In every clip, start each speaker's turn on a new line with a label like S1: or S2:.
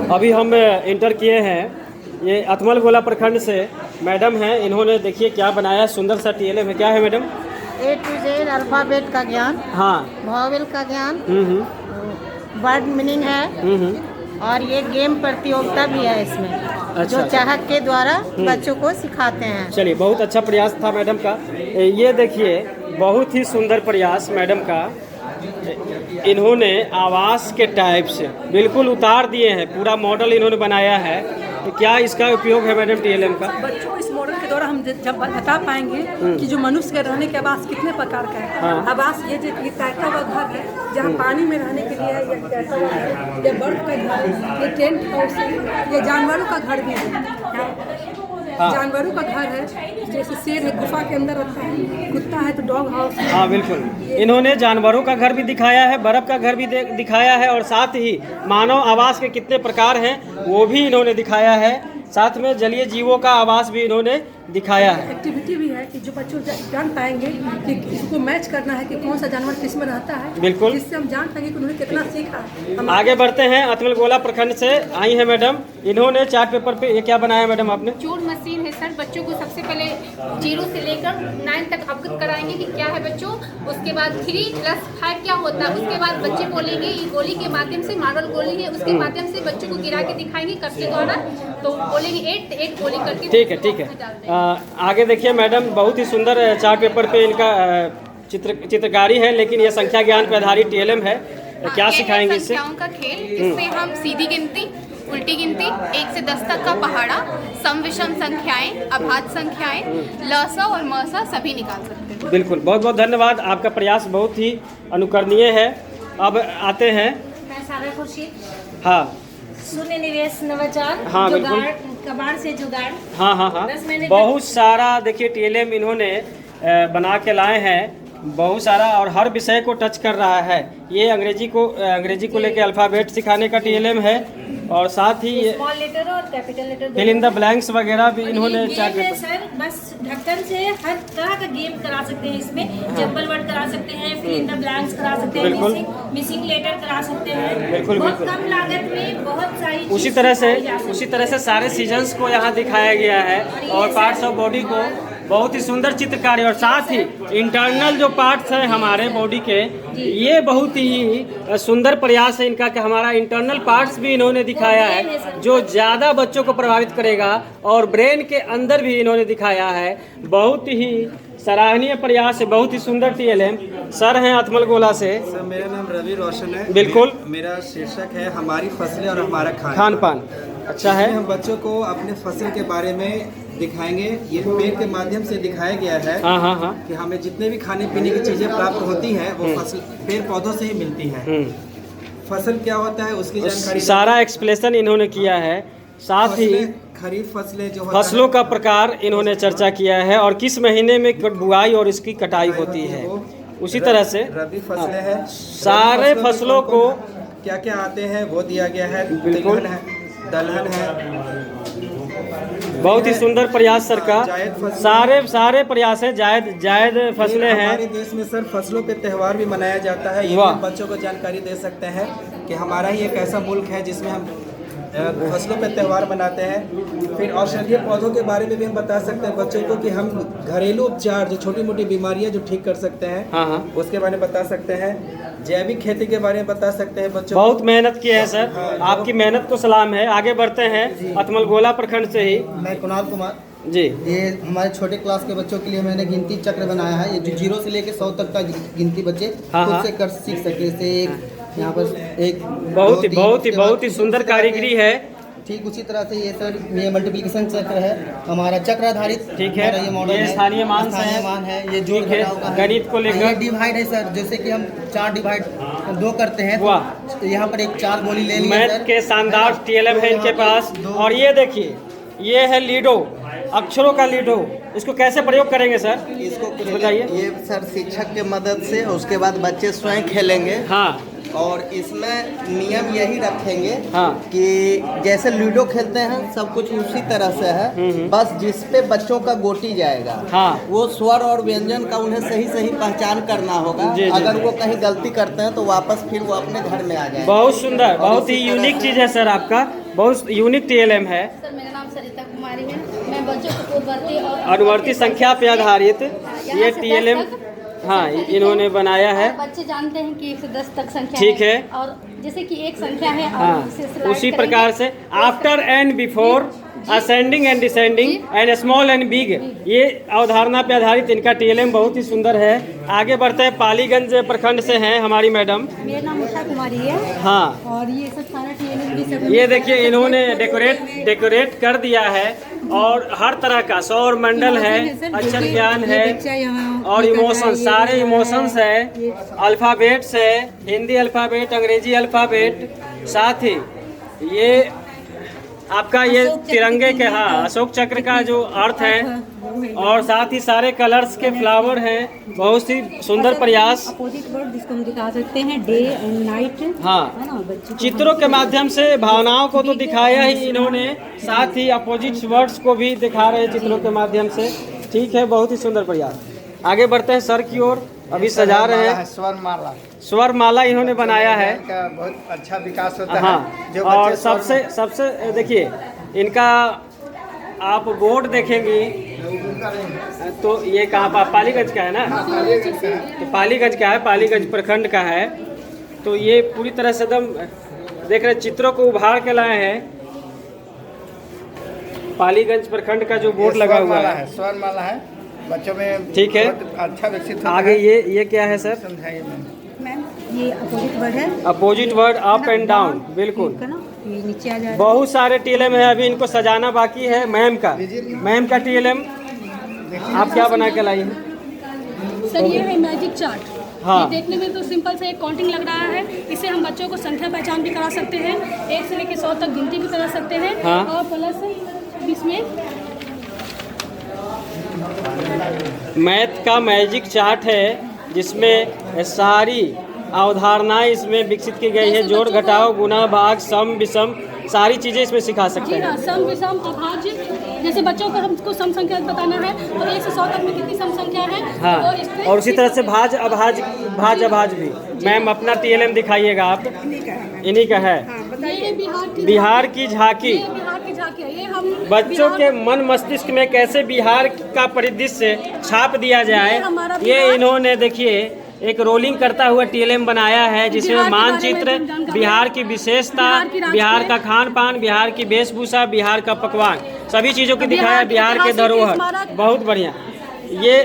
S1: अभी हम इंटर किए हैं। ये अतमल गोला प्रखंड से मैडम हैं। इन्होंने देखिए क्या बनाया, सुंदर सा टीएलएम है। क्या है madam?
S2: A to Z alphabet का ज्ञान,
S1: हाँ।
S2: वॉवेल का ज्ञान, वर्ड मीनिंग है और ये गेम प्रतियोगिता भी है इसमें।
S1: अच्छा।
S2: जो चाहक के द्वारा बच्चों को सिखाते हैं।
S1: चलिए, बहुत अच्छा प्रयास था मैडम का। ये देखिए, बहुत ही सुंदर प्रयास मैडम का। इन्होंने आवास के टाइप से बिल्कुल उतार दिए हैं, पूरा मॉडल इन्होंने बनाया है। तो क्या इसका उपयोग है मैडम टीएलएम का?
S3: बच्चों को इस मॉडल के द्वारा हम जब बता पाएंगे कि जो मनुष्य के रहने के आवास कितने प्रकार का है।
S1: हाँ।
S3: आवास ये तैरता हुआ घर है जहाँ पानी में रहने के लिए है, या तैरता हुआ घर है, या बर्फ का घर है, ये टेंट हाउस है, ये जानवरों का घर भी है।
S1: हाँ।
S3: जानवरों का घर है, जैसे शेर है गुफा के अंदर रहता है, कुत्ता है तो डॉग हाउस है।
S1: हाँ बिल्कुल, इन्होंने जानवरों का घर भी दिखाया है, बर्फ का घर भी दिखाया है और साथ ही मानव आवास के कितने प्रकार हैं वो भी इन्होंने दिखाया है। साथ में जलीय जीवों का आवास भी इन्होंने दिखाया है।
S3: एक्टिविटी भी है कि जो बच्चों जान पाएंगे कि इसको मैच करना है कि कौन सा जानवर किस में रहता है।
S1: बिल्कुल,
S3: जिससे हम जान पाएंगे कि उन्होंने कितना सीखा है।
S1: आगे बढ़ते हैं। अतमल गोला प्रखंड से आई है मैडम। इन्होंने चार्ट पेपर पे ये क्या बनाया मैडम आपने?
S4: चोर मशीन है सर। बच्चों को सबसे पहले 0 से लेकर 9 तक अवगत कराएंगे कि क्या है बच्चों। उसके बाद 3+5 क्या होता है। उसके बाद बच्चे बोलेंगे ये गोली के माध्यम से, मार्बल गोली है उसके माध्यम से बच्चों को गिरा के दिखाएंगे कब के द्वारा, तो बोलेंगे 8 गोली करके।
S1: ठीक है, ठीक है। आगे देखिए मैडम, बहुत ही सुंदर चार्ट पेपर पे इनका चित्रकारी है, लेकिन ये संख्या ज्ञान पर आधारित टीएलएम है। क्या सिखाएंगे इससे?
S4: संख्याओं का खेल, इससे हम सीधी गिनती, उल्टी गिनती, 1 से 10 तक का पहाड़ा, सम विषम संख्याएं, अभाज्य संख्याएं, लसा और मसा सभी निकाल सकते हैं।
S1: बिल्कुल, बहुत बहुत धन्यवाद। आपका प्रयास बहुत ही अनुकरणीय है। अब आते हैं। हाँ
S5: शून्य निवेश नवाचार,
S1: हाँ बिल्कुल,
S5: कबाड़ से जुगाड़।
S1: हाँ हाँ हाँ, बहुत सारा देखिए टीएलएम इन्होंने बना के लाए हैं, बहुत सारा, और हर विषय को टच कर रहा है। ये अंग्रेजी को लेके अल्फ़ाबेट सिखाने का टीएलएम है और साथ ही
S5: स्मॉल लेटर और capital letter
S1: fill in the blanks वगैरह भी इन्होंने
S5: चार्ट पेपर। सर बस ढक्कन से हर तरह का गेम करा सकते हैं इसमें। जंबल वर्ड करा सकते हैं, फिल इन द ब्लैंक्स करा सकते हैं, मिसिंग लेटर करा सकते हैं।
S1: बिल्कुल
S5: बहुत
S1: बिल्कुल,
S5: कम लागत में बहुत सारी
S1: उसी तरह से सारे सीजन्स को यहाँ दिखाया गया है और पार्ट्स ऑफ बॉडी को बहुत ही सुंदर चित्रकारी, और साथ ही इंटरनल जो पार्ट्स हैं हमारे बॉडी के, ये बहुत ही सुंदर प्रयास है इनका कि हमारा इंटरनल पार्ट्स भी इन्होंने दिखाया है जो ज़्यादा बच्चों को प्रभावित करेगा, और ब्रेन के अंदर भी इन्होंने दिखाया है। बहुत ही सराहनीय प्रयास है, बहुत ही सुंदर टीएलएम। सर हैं अतमल गोला से।
S6: सर मेरा नाम रवि रोशन है।
S1: बिल्कुल,
S6: मेरा शीर्षक है हमारी फसलें और हमारा
S1: खान पान। अच्छा है।
S6: हम बच्चों को अपने फसल के बारे में दिखाएंगे। ये पेड़ के माध्यम से दिखाया गया है।
S1: हाँ हाँ हाँ,
S6: कि हमें जितने भी खाने पीने की चीजें प्राप्त होती हैं वो फसल पेड़ पौधों से ही मिलती हैं। फसल क्या होता है उसकी जानकारी
S1: सारा एक्सप्लेनेशन इन्होंने किया है। साथ ही
S6: खरीफ फसलें जो
S1: फसलों का प्रकार इन्होंने चर्चा किया है और किस महीने में बुआई और इसकी कटाई होती है। उसी तरह से
S6: रबी फसलें हैं,
S1: सारे फसलों को
S6: क्या क्या आते हैं वो दिया गया है।
S1: बिल्कुल,
S6: दलहन है।
S1: बहुत ही सुंदर प्रयास सर का। सारे प्रयास है, जायद फसलें हैं।
S6: हमारे देश में सर फसलों पे त्यौहार भी मनाया जाता है। ये हम बच्चों को जानकारी दे सकते हैं कि हमारा ही एक ऐसा मुल्क है जिसमें हम फसलों पे त्यौहार मनाते हैं। फिर औषधीय पौधों के बारे में भी हम बता सकते हैं बच्चों को कि हम घरेलू उपचार जो छोटी मोटी बीमारियां जो ठीक कर सकते हैं,
S1: हाँ हाँ,
S6: उसके बारे में बता सकते हैं। जैविक खेती के बारे में बता सकते हैं बच्चों।
S1: बहुत मेहनत की है सर। हाँ, आपकी मेहनत को सलाम है। आगे बढ़ते हैं अतमल गोला प्रखंड से ही।
S7: मैं कुणाल कुमार
S1: जी।
S7: ये हमारे छोटे क्लास के बच्चों के लिए मैंने गिनती चक्र बनाया है। ये जो 0 से लेकर 100 तक का गिनती बच्चे खुद से कर सीख सके। जैसे एक यहाँ पर एक
S1: बहुत ही सुंदर कारीगरी है।
S7: ठीक उसी तरह से ये सर ये मल्टीप्लिकेशन चक्र है हमारा, चक्र आधारित।
S1: ठीक है,
S7: ये मॉडल है,
S1: स्थानीय मान
S7: है। ये जोड़ घटाव का है,
S1: गणित को लेकर।
S7: ये डिवाइड है सर, जैसे कि हम 4 डिवाइड 2 करते हैं तो यहाँ पर एक 4 गोली ले ली।
S1: मैथ के शानदार टीएलएम है इनके पास। और ये देखिए, ये है लीडो, अक्षरों का लीडो। इसको कैसे प्रयोग करेंगे सर?
S8: इसको
S1: बताइए।
S8: ये सर शिक्षक के मदद से, उसके बाद बच्चे स्वयं खेलेंगे।
S1: हाँ,
S7: और इसमें नियम यही रखेंगे
S1: हाँ।
S7: कि जैसे लूडो खेलते हैं सब कुछ उसी तरह से है, बस जिस पे बच्चों का गोटी जाएगा
S1: हाँ।
S7: वो स्वर और व्यंजन का उन्हें सही सही पहचान करना होगा।
S1: जी, जी।
S7: अगर वो कहीं गलती करते हैं तो वापस फिर वो अपने घर में आ जाए।
S1: बहुत सुंदर, बहुत ही यूनिक चीज़ है सर आपका, बहुत यूनिक TLM है।
S8: सर मेरा नाम सरिता कुमारी है। मैं बच्चों को पूर्ववर्ती और
S1: अनुवर्ती संख्या पे आधारित ये TLM हाँ इन्होंने बनाया है।
S8: और बच्चे जानते हैं कि 1 से 10 तक संख्या
S1: ठीक है।
S8: और जैसे कि एक संख्या है और
S1: हाँ
S8: उसे slide
S1: उसी
S8: करेंगे।
S1: प्रकार से after and before, ascending and descending and small and big, ये अवधारणा पे आधारित इनका TLM बहुत ही सुंदर है। आगे बढ़ते हैं, पालीगंज प्रखंड से हैं हमारी मैडम।
S3: मेरा नाम उषा कुमारी है
S1: हाँ
S3: और ये सब सारा TLM भी सब
S1: ये देखिए इन्होंने डेकोरेट कर दिया है और हर तरह का सौर मंडल है, अक्षर ज्ञान है और इमोशन, सारे इमोशंस है, अल्फ़ाबेट्स है, हिंदी अल्फ़ाबेट, अंग्रेजी अल्फ़ाबेट, साथ ही ये आपका ये तिरंगे के हाँ अशोक चक्र का जो अर्थ है और साथ ही सारे कलर्स के फ्लावर हैं। बहुत ही सुंदर प्रयास।
S3: अपोजिट वर्ड जिसको हम दिखा सकते हैं, डे एंड नाइट,
S1: हाँ
S3: है ना। बच्चों
S1: चित्रों के माध्यम से भावनाओं को तो दिखाया ही इन्होंने, साथ ही अपोजिट वर्ड्स को भी दिखा रहे हैं चित्रों के माध्यम से। ठीक है, बहुत ही सुंदर प्रयास। आगे बढ़ते हैं सर की ओर, अभी सजा रहे हैं। स्वर माला इन्होंने बनाया है,
S9: बहुत अच्छा विकास होता
S1: हाँ।
S9: है। जो
S1: और
S9: बच्चे
S1: सबसे देखिए इनका आप बोर्ड देखेंगी तो ये कहाँ पर, पालीगंज का है ना, तो पालीगंज का है, पालीगंज प्रखंड का है। तो ये पूरी तरह से एकदम देख रहे चित्रों को उभार के लाए हैं। पालीगंज प्रखंड का जो बोर्ड लगा हुआ है,
S9: स्वर माला है, बच्चों में
S1: ठीक है।
S9: बहुत अच्छा विकसित होता
S1: आगे
S9: है।
S1: ये क्या है सर?
S9: समझाइए मैम।
S3: ये अपोजिट वर्ड है,
S1: opposite word up and down, बिल्कुल।
S3: है ना, ये नीचे आ जाए।
S1: बहुत सारे TLM है, अभी इनको सजाना बाकी है। मैम का TLM आप क्या बना के लाई हैं?
S10: सर ये है मैजिक चार्ट।
S1: हाँ।
S10: ये देखने में तो सिंपल से एक काउंटिंग लग रहा है। इससे हम बच्चों को संख्या पहचान भी करा सकते हैं, 1 से लेकर 100 तक गिनती भी करा सकते हैं।
S1: हाँ।
S10: और प्लस इसमें
S1: मैथ का मैजिक चार्ट है जिसमें सारी अवधारणाएं इसमें विकसित की गई है। जोड़ घटाओ गुणा भाग सम विषम सारी चीज़ें इसमें सिखा सकते
S10: जी हाँ,
S1: हैं।
S10: सम विषम अभाज्य, जैसे बच्चों को हमको सम संख्या बताना है तो 1 से 100 तक में कितनी सम संख्या है।
S1: हाँ
S10: तो इस पे
S1: और उसी तरह से भाज अभाज भी। मैम अपना TLM दिखाइएगा आप, इन्हीं का है।
S10: ये
S1: बिहार की झांकी।
S10: ये बिहार की झांकी है। ये हम
S1: बच्चों के मन मस्तिष्क में कैसे बिहार का परिदृश्य छाप दिया जाए, ये इन्होंने देखिए एक रोलिंग करता हुआ TLM बनाया है जिसमें मानचित्र, बिहार की विशेषता, बिहार का खान पान, बिहार की वेशभूषा, बिहार का पकवान, सभी चीज़ों को दिखाया, बिहार के धरोहर। बहुत बढ़िया। ये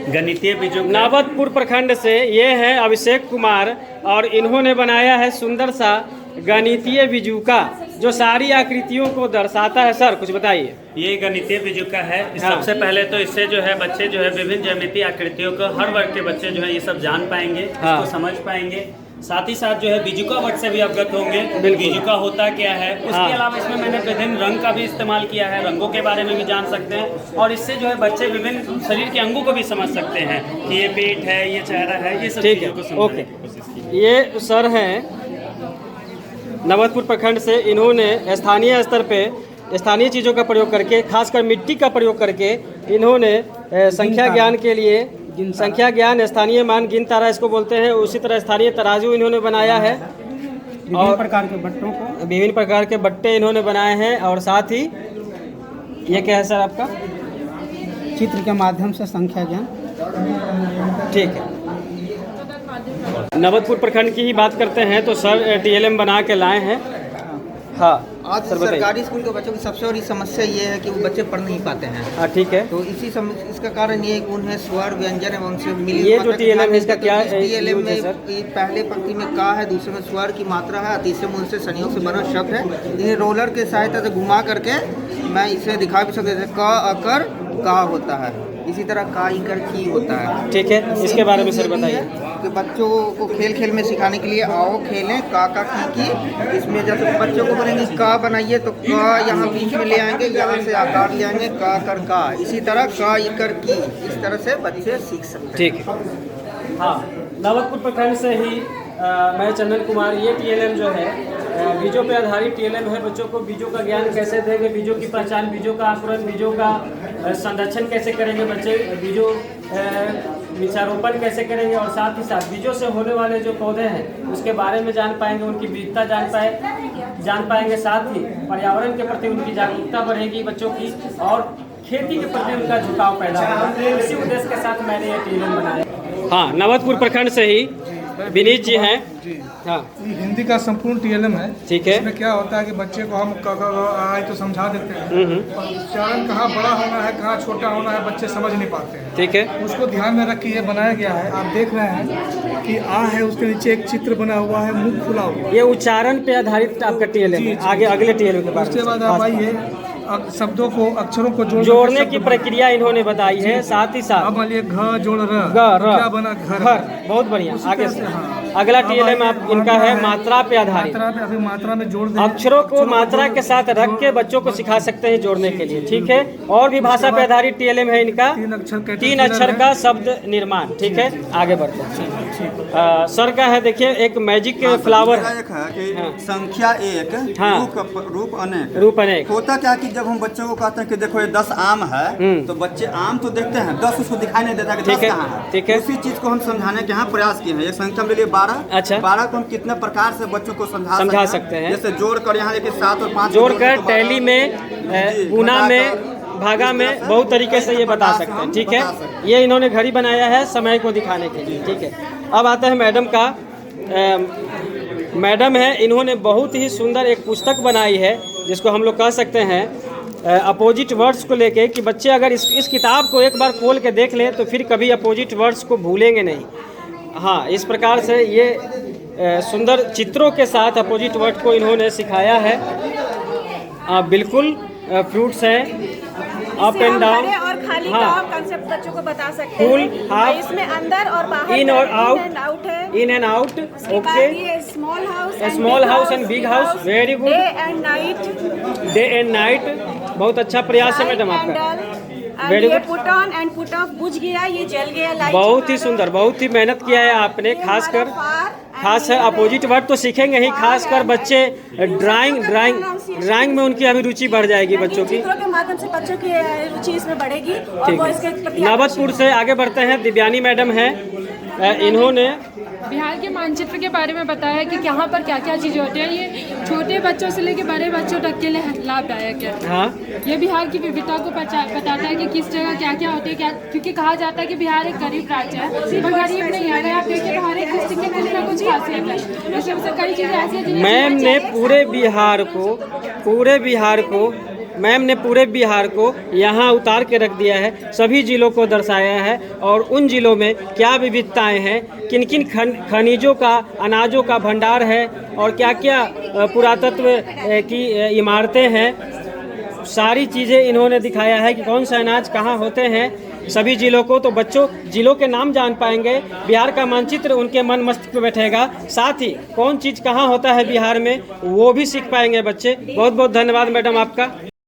S11: गणितीय बीजों
S1: नावतपुर प्रखंड से ये है अभिषेक कुमार और इन्होंने बनाया है सुंदर सा गणितीय बीजुका जो सारी आकृतियों को दर्शाता है। सर कुछ बताइए।
S11: ये गणितीय बीजुका है।
S1: हाँ।
S11: सबसे पहले तो इससे जो है बच्चे जो है विभिन्न ज्यामितीय आकृतियों को हर वर्ग के बच्चे जो है ये सब जान पाएंगे,
S1: हाँ।
S11: इसको समझ पाएंगे। साथ ही साथ जो है बीजुका वर्ड से भी अवगत होंगे, बीजुका होता क्या है। उसके
S1: हाँ।
S11: अलावा इसमें मैंने विभिन्न रंग का भी इस्तेमाल किया है, रंगों के बारे में भी जान सकते हैं और इससे जो है बच्चे विभिन्न शरीर के अंगों को भी समझ सकते हैं कि ये पेट है, ये चेहरा है, ये सब
S1: ठीक है,
S11: चीज़ों को समझने
S1: ओके।
S11: की कोशिश की।
S1: ये सर हैं नवतपुर प्रखंड से, इन्होंने स्थानीय स्तर पे स्थानीय चीज़ों का प्रयोग करके, खासकर मिट्टी का प्रयोग करके इन्होंने संख्या ज्ञान के लिए, संख्या ज्ञान स्थानीय मान गिन तारा इसको बोलते हैं, उसी तरह स्थानीय तराजू इन्होंने बनाया है और
S12: प्रकार के बट्टों को,
S1: विभिन्न प्रकार के बट्टे इन्होंने बनाए हैं। और साथ ही ये क्या है सर आपका?
S12: चित्र के माध्यम से संख्या ज्ञान।
S1: ठीक है। नवतपुर प्रखंड की ही बात करते हैं तो सर TLM बना के लाए हैं। हाँ
S7: आज
S1: सर बताइए।
S7: सरकारी स्कूल के बच्चों की सबसे बड़ी समस्या ये है कि वो बच्चे पढ़ नहीं पाते हैं।
S1: हाँ ठीक है।
S7: तो इसका कारण ये है कि उन्हें स्वर व्यंजन एवं उनसे मिली
S1: ये जो TLM है इसका क्या
S7: TLM
S1: यूज है
S7: में
S1: सर?
S7: पहले पंक्ति में का है, दूसरे में स्वर की मात्रा है, तीसरे में उनसे संयोग से बना शब्द है। इन्हें रोलर के सहायता से घुमा करके मैं इसे दिखा भी सकता हूँ। क अकर का होता है, इसी तरह का इकर की होता है।
S1: ठीक है, इसके बारे में सर बताइए।
S7: कि बच्चों को खेल खेल में सिखाने के लिए आओ खेलें का की। इसमें जब बच्चों को बोलेंगे का बनाइए तो का यहाँ बीच में ले आएंगे, यहाँ से आकार ले आएंगे का कर का, इसी तरह का इकर की, इस तरह से बच्चे सीख सकते हैं।
S1: ठीक है। हाँ नवतपुर प्रखंड से ही मैं चंदन कुमार। ये टीएलएम जो है बीजों पे आधारित टीएलएम है। बच्चों को बीजों का ज्ञान कैसे देंगे, बीजों की पहचान, बीजों का अंकुरण, बीजों का संरक्षण कैसे करेंगे बच्चे, बीजों वृक्षारोपण कैसे करेंगे, और साथ ही साथ बीजों से होने वाले जो पौधे हैं उसके बारे में जान पाएंगे, उनकी विविधता जान पाएंगे। साथ ही पर्यावरण के प्रति उनकी जागरूकता बढ़ेगी बच्चों की, और खेती के प्रति उनका झुकाव पैदा होगा। इसी उद्देश्य के साथ मैंने ये टीएलएम बनाया। हाँ, नवतपुर प्रखंड से ही विनीत जी हैं। हाँ,
S13: ये हिंदी का संपूर्ण टीएलएम है।
S1: ठीक है।
S13: इसमें क्या होता है कि बच्चे को हम आए तो समझा देते हैं, और उच्चारण कहाँ बड़ा होना है, कहाँ छोटा होना है, बच्चे समझ नहीं पाते हैं।
S1: ठीक है।
S13: उसको ध्यान में रख के ये बनाया गया है। आप देख रहे हैं कि आ है, उसके नीचे एक चित्र बना हुआ है, मुख खुला हुआ।
S1: ये उच्चारण पे आधारित आपका टीएलएम है। आगे अगले टीएलएम के बारे में
S13: उसके बाद आप आइए, शब्दों को, अक्षरों को
S1: जोड़ने की प्रक्रिया इन्होंने बताई है। साथ ही साथ
S13: अब मान लिए घ जोड़ र, क्या बना घर।
S1: बहुत बढ़िया। आगे से अगला टीएलएम आप इनका है मात्रा पे आधारित।
S13: अभी मात्रा में जोड़
S1: अक्षरों को मात्रा के साथ रख के बच्चों को सिखा सकते हैं जोड़ने के लिए। ठीक है। और भी भाषा पे आधारित टीएलएम है इनका, 3 अक्षर का शब्द निर्माण। ठीक है, आगे बढ़ते हैं। सर का है, देखिए एक मैजिक फ्लावर
S14: है कि संख्या एक, रूप अनेक।
S1: रूप अनेक
S14: होता क्या कि जब हम बच्चों को कहते हैं कि देखो ये 10 आम है, तो बच्चे आम तो देखते हैं, 10 उसको दिखाई नहीं देता कि 10 कहाँ है।
S1: ठीक है।
S14: उसी चीज को हम समझाने के यहाँ प्रयास किए हैं। एक संख्या में लिए 12।
S1: अच्छा।
S14: 12 को हम कितने प्रकार से बच्चों को
S1: समझा सकते हैं।
S14: जैसे जोड़ कर यहाँ लेके 7 और 5
S1: जोड़ कर टैली में, गुना में, भागा में बहुत तरीके से ये बता सकते हैं। ठीक है। ये इन्होंने घड़ी बनाया है समय को दिखाने के लिए। ठीक है। अब आता है मैडम का। मैडम है, इन्होंने बहुत ही सुंदर एक पुस्तक बनाई है जिसको हम लोग कह सकते हैं अपोजिट वर्ड्स को लेके, कि बच्चे अगर इस किताब को एक बार खोल के देख लें तो फिर कभी अपोजिट वर्ड्स को भूलेंगे नहीं। हाँ, इस प्रकार से ये सुंदर चित्रों के साथ अपोजिट वर्ड को इन्होंने सिखाया है। बिल्कुल फ्रूट्स हैं, अप एंड डाउन
S2: और खाली
S1: हाँ,
S2: कंसेप्ट बच्चों को बता सकते
S1: फुल,
S2: हैं।
S1: हाफ,
S2: इसमें अंदर और बाहर,
S1: इन और आउट
S2: है,
S1: in and out. Okay.
S2: Small house
S1: and big house. Very good. Day and night. बहुत अच्छा प्रयास है मैडम आपका। Very good.
S2: Put on and put off, बुझ गया, ये जल गया, लाइट।
S1: बहुत ही सुंदर, बहुत ही मेहनत किया है आपने। खास है अपोजिट वर्ड तो सीखेंगे ही, खासकर बच्चे ड्राइंग में उनकी अभी रुचि बढ़ जाएगी बच्चों की।
S2: चित्रों के माध्यम से बच्चों की रुचि इसमें बढ़ेगी।
S1: ठीक। नवतपुर से आगे बढ़ते हैं। दिव्यानी मैडम है, इन्होंने
S15: बिहार के मानचित्र के बारे में बताया कि यहाँ पर क्या क्या चीज़ें होती हैं। ये छोटे बच्चों से लेकर बड़े बच्चों तक के लिए लाभदायक है।
S1: हाँ।
S15: ये बिहार की विविधता को बताता है कि किस जगह क्या क्या होती है, क्या, क्योंकि कहा जाता है कि बिहार एक गरीब राज्य है, पर गरीब नहीं है। अगर आप देखिए तो हर एक डिस्ट्रिक्ट में कुछ ना कुछ खासियत है। इसमें कई चीज़ें ऐसी हैं
S1: मैम ने पूरे बिहार को यहाँ उतार के रख दिया है, सभी जिलों को दर्शाया है, और उन जिलों में क्या विविधताएं हैं, किन किन खनिजों का, अनाजों का भंडार है, और क्या क्या पुरातत्व की इमारतें हैं, सारी चीज़ें इन्होंने दिखाया है कि कौन सा अनाज कहाँ होते हैं सभी जिलों को। तो बच्चों जिलों के नाम जान पाएंगे, बिहार का मानचित्र उनके मन मस्तिष्क में बैठेगा, साथ ही कौन चीज़ कहाँ होता है बिहार में वो भी सीख पाएंगे बच्चे। बहुत बहुत धन्यवाद मैडम आपका।